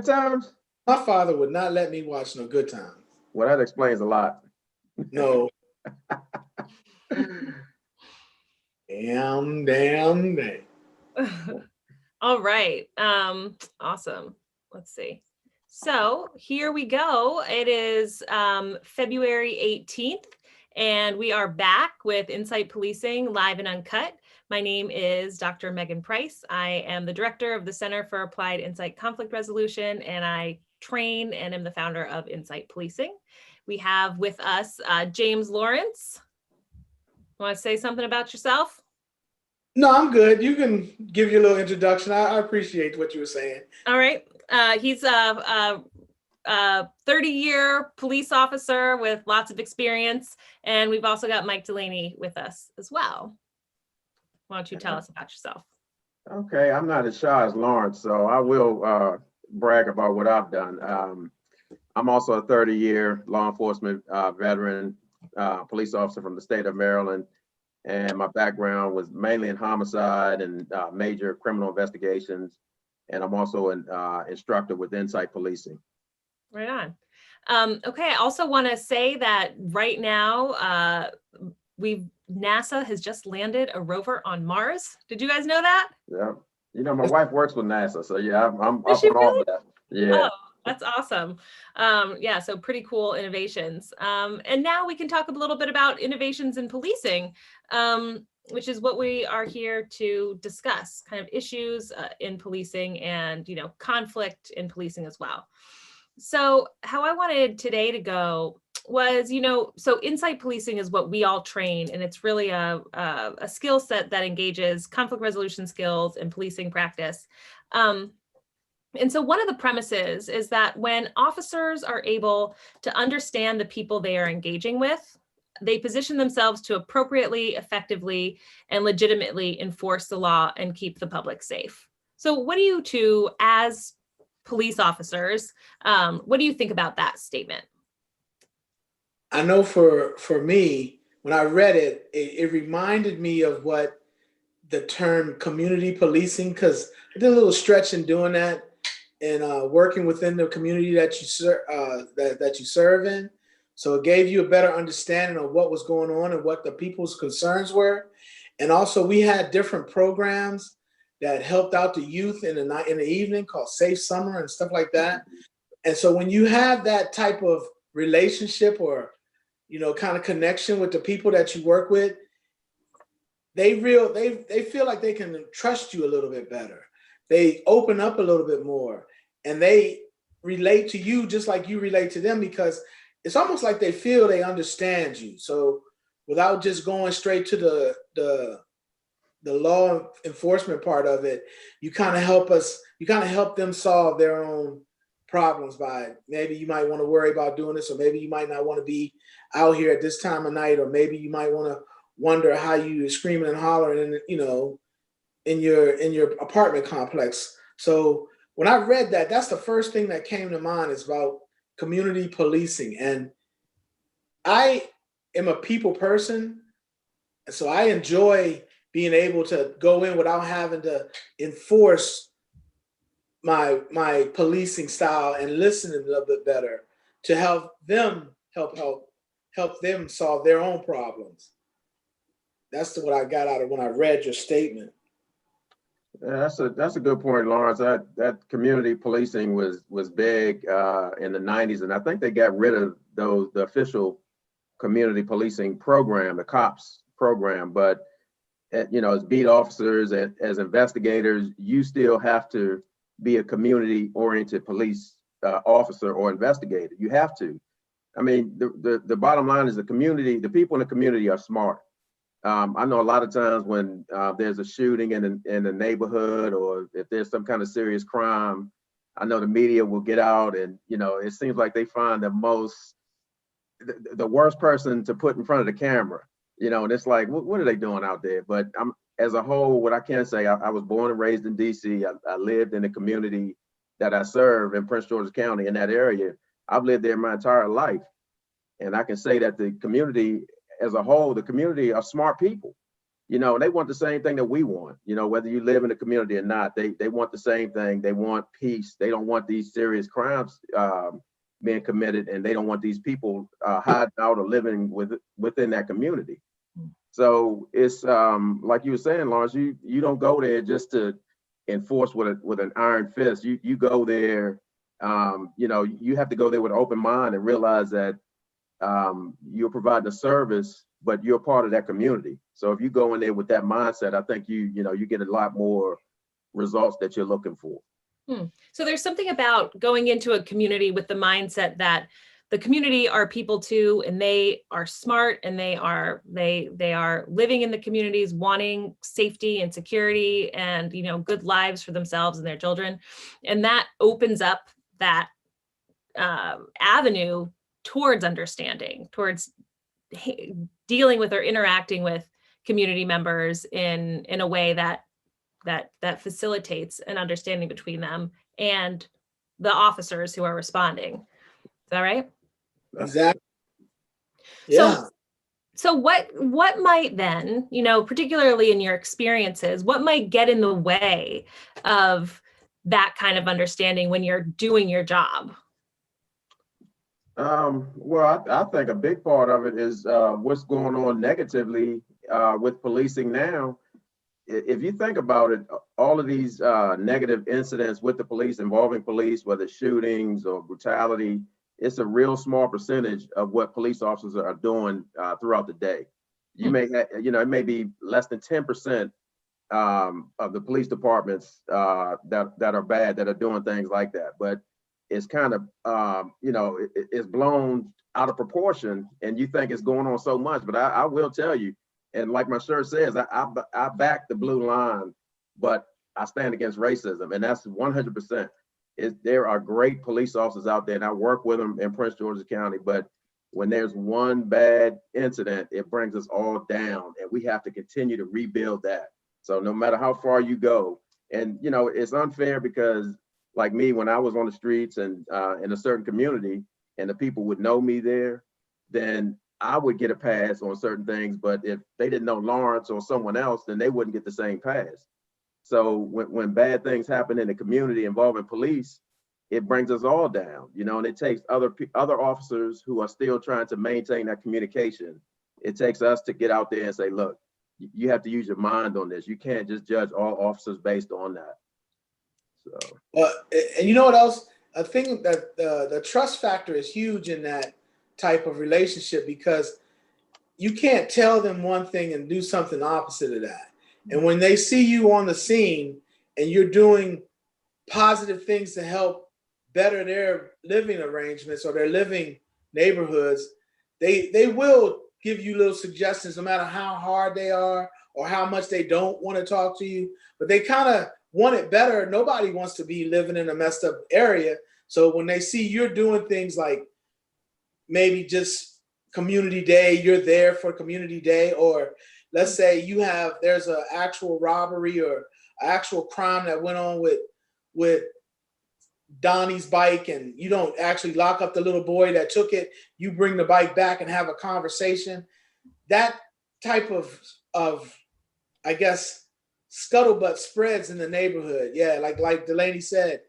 times? My father would not let me watch no Good Times. Well, that explains a lot. No. Damn, damn, damn. All right. Awesome. Let's see. So here we go. It is February 18th, and we are back with Insight Policing Live and Uncut. My name is Dr. Megan Price. I am the director of the Center for Applied Insight Conflict Resolution, and I train and am the founder of Insight Policing. We have with us James Lawrence. Want to say something about yourself? No, I'm good. You can give your little introduction. I appreciate what you were saying. All right. He's a 30-year police officer with lots of experience. And we've also got Mike Delaney with us as well. Why don't you tell us about yourself? Okay, I'm not as shy as Lawrence, so I will brag about what I've done. I'm also a 30-year law enforcement veteran, police officer from the state of Maryland. And my background was mainly in homicide and major criminal investigations. And I'm also an instructor with Insight Policing. Right on. Okay, I also want to say that right now, NASA has just landed a rover on Mars. Did you guys know that? Yeah. You know, my wife works with NASA, so yeah, I'm Is up she on all really? of that. Yeah. Oh, that's awesome. Yeah, so pretty cool innovations. And now we can talk a little bit about innovations in policing, which is what we are here to discuss, kind of issues in policing and, you know, conflict in policing as well. So how I wanted today to go was, you know, so insight policing is what we all train, and it's really a skill set that engages conflict resolution skills and policing practice. And so one of the premises is that when officers are able to understand the people they are engaging with, they position themselves to appropriately, effectively, and legitimately enforce the law and keep the public safe. So what do you two, as police officers, what do you think about that statement? I know for me, when I read it, it reminded me of what the term community policing, because I did a little stretch in doing that and working within the community that you that you serve in. So it gave you a better understanding of what was going on and what the people's concerns were. And also we had different programs that helped out the youth in the night, in the evening, called Safe Summer and stuff like that. And so when you have that type of relationship or, you know, kind of connection with the people that you work with, they feel like they can trust you a little bit better. They open up a little bit more, and they relate to you just like you relate to them, because it's almost like they feel they understand you. So without just going straight to the law enforcement part of it, you kind of help them solve their own problems by, maybe you might want to worry about doing this, or maybe you might not want to be out here at this time of night, or maybe you might want to wonder how you screaming and hollering, in, you know, in your apartment complex. So when I read that, that's the first thing that came to mind, is about community policing. And I am a people person, so I enjoy being able to go in without having to enforce my policing style, and listen a little bit better to help them help them solve their own problems. That's what I got out of when I read your statement. Yeah, that's a good point, Lawrence. That community policing was big in the 90s, and I think they got rid of the official community policing program, the cops program. But you know, as beat officers, as investigators, you still have to be a community-oriented police officer or investigator. You have to. I mean, the bottom line is the people in the community are smart. I know a lot of times when there's a shooting in the neighborhood, or if there's some kind of serious crime, I know the media will get out, and you know, it seems like they find the worst person to put in front of the camera. You know, and it's like, what are they doing out there? But as a whole, what I can say, I was born and raised in DC. I lived in the community that I serve in Prince George's County, in that area. I've lived there my entire life. And I can say that the community as a whole, the community are smart people. they want the same thing that we want, whether you live in the community or not. They want the same thing. They want peace. They don't want these serious crimes being committed, and they don't want these people hiding out or living within that community. So it's like you were saying, Lawrence, you don't go there just to enforce with an iron fist. You go there, you have to go there with an open mind and realize that you're providing a service, but you're part of that community. So if you go in there with that mindset, I think you get a lot more results that you're looking for. So there's something about going into a community with the mindset that the community are people too, and they are smart, and they are living in the communities, wanting safety and security and good lives for themselves and their children, and that opens up that avenue towards understanding, towards dealing with or interacting with community members in a way that facilitates an understanding between them and the officers who are responding. Is that right? Exactly. Yeah. So what might then, particularly in your experiences, what might get in the way of that kind of understanding when you're doing your job? Well, I think a big part of it is what's going on negatively with policing now. If you think about it, all of these negative incidents with the police, involving police, whether shootings or brutality, it's a real small percentage of what police officers are doing throughout the day. You may have, it may be less than 10% of the police departments that are bad, that are doing things like that. But it's kind of, it's blown out of proportion, and you think it's going on so much. But I will tell you, and like my shirt says, I back the blue line, but I stand against racism, and that's 100%. There are great police officers out there, and I work with them in Prince George's County, but when there's one bad incident, it brings us all down, and we have to continue to rebuild that. So no matter how far you go, and it's unfair because, like me, when I was on the streets and in a certain community, and the people would know me there, then I would get a pass on certain things. But if they didn't know Lawrence or someone else, then they wouldn't get the same pass. So when bad things happen in the community involving police, it brings us all down, and it takes other officers who are still trying to maintain that communication. It takes us to get out there and say, look, you have to use your mind on this. You can't just judge all officers based on that. So, and you know what else? I think that the trust factor is huge in that type of relationship, because you can't tell them one thing and do something opposite of that. And when they see you on the scene and you're doing positive things to help better their living arrangements or their living neighborhoods, they will give you little suggestions, no matter how hard they are or how much they don't want to talk to you. But they kind of want it better. Nobody wants to be living in a messed up area. So when they see you're doing things like maybe just community day, you're there for community day, or let's say there's an actual robbery or actual crime that went on with Donnie's bike, and you don't actually lock up the little boy that took it, you bring the bike back and have a conversation. That type of I guess scuttlebutt spreads in the neighborhood. Yeah, like Delaney said,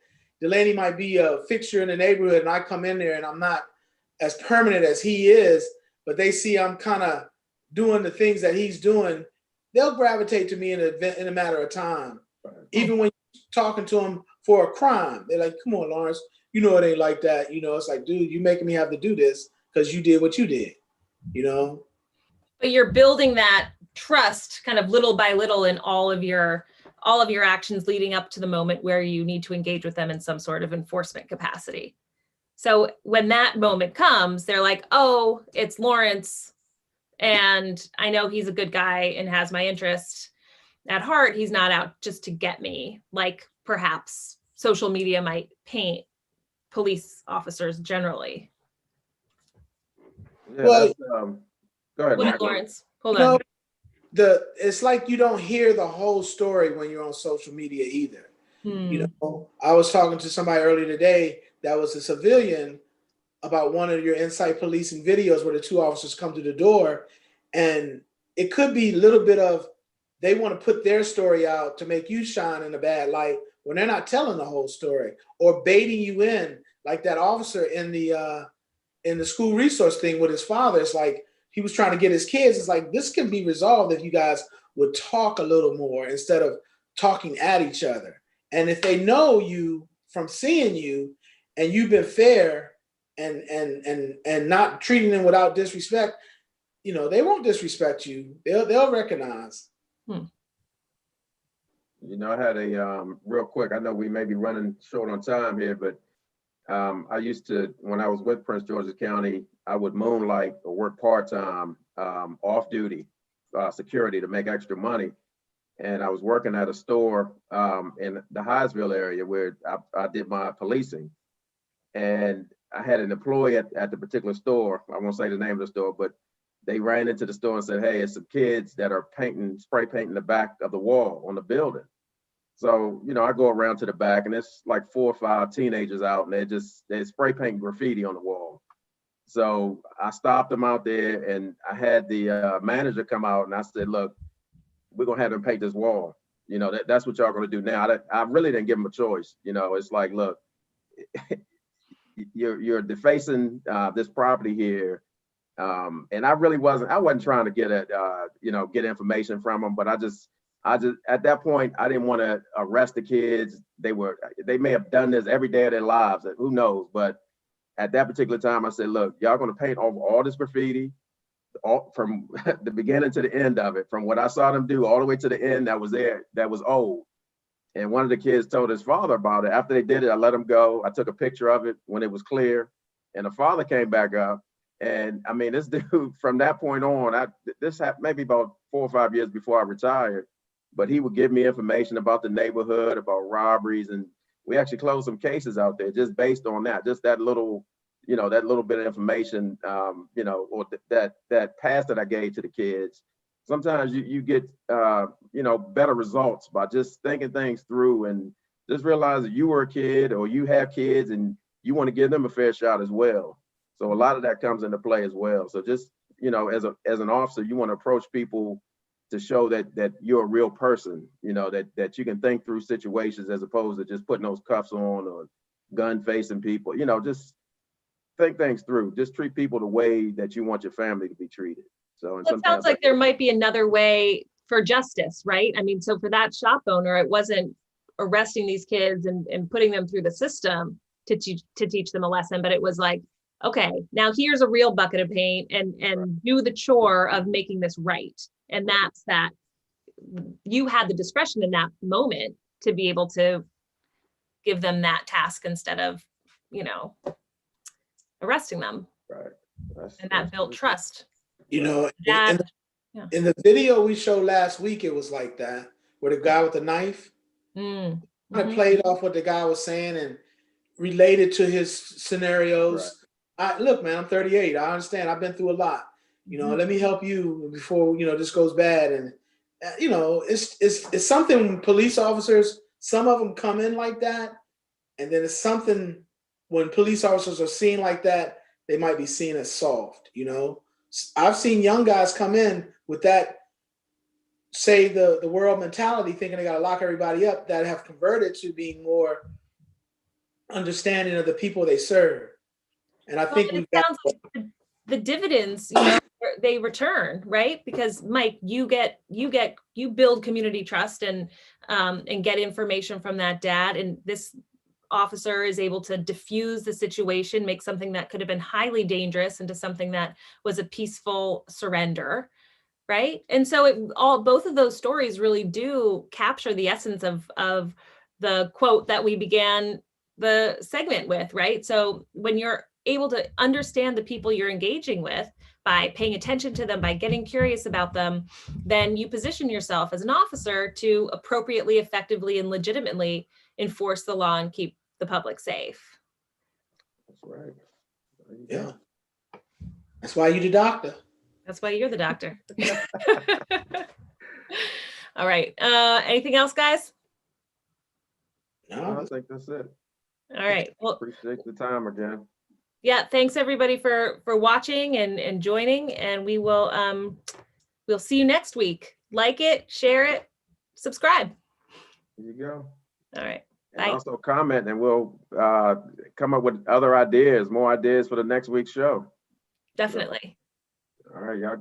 Delaney might be a fixture in the neighborhood, and I come in there and I'm not as permanent as he is, but they see I'm kind of doing the things that he's doing, they'll gravitate to me in a matter of time. Even when you're talking to them for a crime, they're like, come on, Lawrence, it ain't like that. It's like, dude, you making me have to do this because you did what you did, But you're building that trust kind of little by little in all of your actions leading up to the moment where you need to engage with them in some sort of enforcement capacity. So when that moment comes, they're like, oh, it's Lawrence, and I know he's a good guy and has my interest at heart. He's not out just to get me, like perhaps social media might paint police officers generally. Yeah, well, go ahead, Mike. Lawrence. Hold on. It's like you don't hear the whole story when you're on social media either. I was talking to somebody earlier today that was a civilian about one of your Insight Policing videos where the two officers come to the door, and it could be a little bit of they want to put their story out to make you shine in a bad light when they're not telling the whole story, or baiting you in, like that officer in the school resource thing with his father. It's like he was trying to get his kids. It's like, this can be resolved if you guys would talk a little more instead of talking at each other. And if they know you from seeing you, and you've been fair and not treating them without disrespect, you know, they won't disrespect you. They'll recognize. You know, I had a real quick, I know we may be running short on time here, but I used to, when I was with Prince George's County, I would moonlight or work part-time off duty security to make extra money. And I was working at a store in the Hyattsville area where I did my policing. And I had an employee at the particular store. I won't say the name of the store, but they ran into the store and said, hey, it's some kids that are spray painting the back of the wall on the building. So, you know, I go around to the back and it's like 4 or 5 teenagers out and they're spray painting graffiti on the wall. So I stopped them out there and I had the manager come out and I said, look, we're gonna have them paint this wall. You know, that's what y'all gonna do now. I really didn't give them a choice. You know, it's like, look, you're defacing this property here. And I wasn't trying to get get information from them, but I just at that point, I didn't want to arrest the kids. They may have done this every day of their lives, who knows? But at that particular time, I said, look, y'all gonna paint over all this graffiti, all from the beginning to the end of it, from what I saw them do all the way to the end that was there, that was old. And one of the kids told his father about it. After they did it, I let him go. I took a picture of it when it was clear. And the father came back up. And I mean, this dude, from that point on, this happened maybe about 4 or 5 years before I retired, but he would give me information about the neighborhood, about robberies. And we actually closed some cases out there just based on that, just that little bit of information, or that pass that I gave to the kids. Sometimes you get, better results by just thinking things through and just realize that you were a kid or you have kids and you want to give them a fair shot as well. So a lot of that comes into play as well. So just, as an officer, you want to approach people to show that you're a real person, that you can think through situations as opposed to just putting those cuffs on or gun facing people, just think things through. Just treat people the way that you want your family to be treated. So it sounds like there might be another way for justice, right? I mean, so for that shop owner, it wasn't arresting these kids and putting them through the system to teach them a lesson, but it was like, okay, now here's a real bucket of paint and do the chore of making this right. And that's that you had the discretion in that moment to be able to give them that task instead of, arresting them. Right. And that built trust. In the video we showed last week, it was like that, where the guy with the knife, I played off what the guy was saying and related to his scenarios. Right. Look, man, I'm 38. I understand. I've been through a lot. Let me help you before this goes bad. And it's something when police officers, some of them come in like that, and then it's something when police officers are seen like that, they might be seen as soft. I've seen young guys come in with that, say the world mentality, thinking they got to lock everybody up, that have converted to being more understanding of the people they serve. And I think sounds like the dividends, they return, right? Because Mike, you build community trust and get information from that dad, and this officer is able to diffuse the situation, make something that could have been highly dangerous into something that was a peaceful surrender, right? And so both of those stories really do capture the essence of the quote that we began the segment with, right? So when you're able to understand the people you're engaging with by paying attention to them, by getting curious about them, then you position yourself as an officer to appropriately, effectively, and legitimately enforce the law and keep the public safe. That's right. Yeah. That's why you're the doctor. That's why you're the doctor. All right. Anything else, guys? No, I think that's it. All right. Well, appreciate the time again. Yeah, thanks everybody for watching and joining, and we will we'll see you next week. like it, share it, subscribe. There you go. All right. And Bye. also comment, and we'll come up with other ideas, more ideas for the next week's show. Definitely. All right, y'all